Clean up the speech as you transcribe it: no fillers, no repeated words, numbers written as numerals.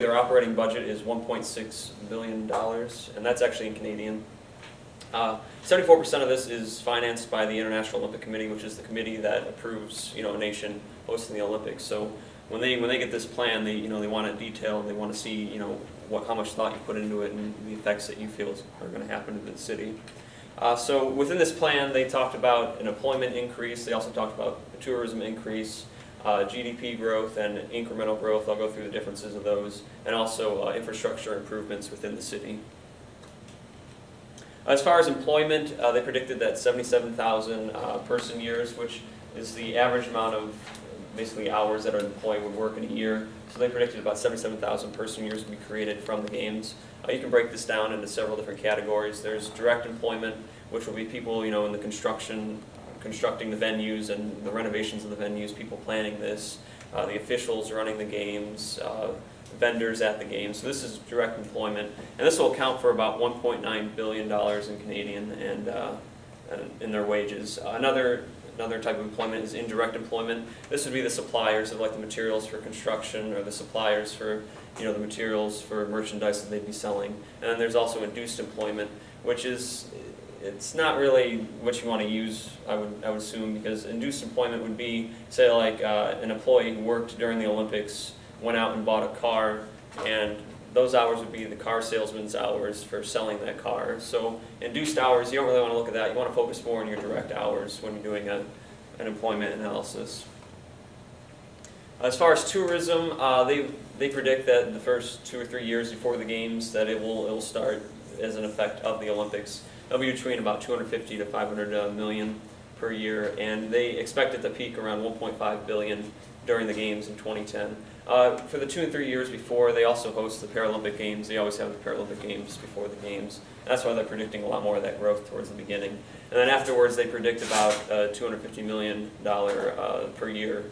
Their operating budget is $1.6 billion, and that's actually in Canadian. 74% of this is financed by the International Olympic Committee, which is the committee that approves, a nation hosting the Olympics. So when they get this plan, they want it detailed. They want to see, how much thought you put into it and the effects that you feel are going to happen to the city. So within this plan, they talked about an employment increase. They also talked about a tourism increase, GDP growth, and incremental growth. I'll go through the differences of those, and also infrastructure improvements within the city. As far as employment, they predicted that 77,000 person years, which is the average amount of basically hours that an employee would work in a year. So they predicted about 77,000 person years would be created from the games. You can break this down into several different categories. There's direct employment, which will be people in the constructing the venues and the renovations of the venues, people planning this, the officials running the games, vendors at the games. So this is direct employment, and this will account for about $1.9 billion in Canadian and in their wages. Another type of employment is indirect employment. This would be the suppliers of the materials for construction, or the suppliers for the materials for merchandise that they'd be selling. And then there's also induced employment, which is it's not really what you want to use, I would assume, because induced employment would be, say, an employee who worked during the Olympics, went out and bought a car, and those hours would be the car salesman's hours for selling that car. So induced hours, you don't really want to look at that. You want to focus more on your direct hours when you're doing an employment analysis. As far as tourism, they predict that the first 2 or 3 years before the games that it will start as an effect of the Olympics. It'll be between about 250 to 500 million per year, and they expect it to peak around 1.5 billion during the games in 2010. For the 2 and 3 years before, they also host the Paralympic Games. They always have the Paralympic Games before the games. That's why they're predicting a lot more of that growth towards the beginning. And then afterwards, they predict about $250 million per year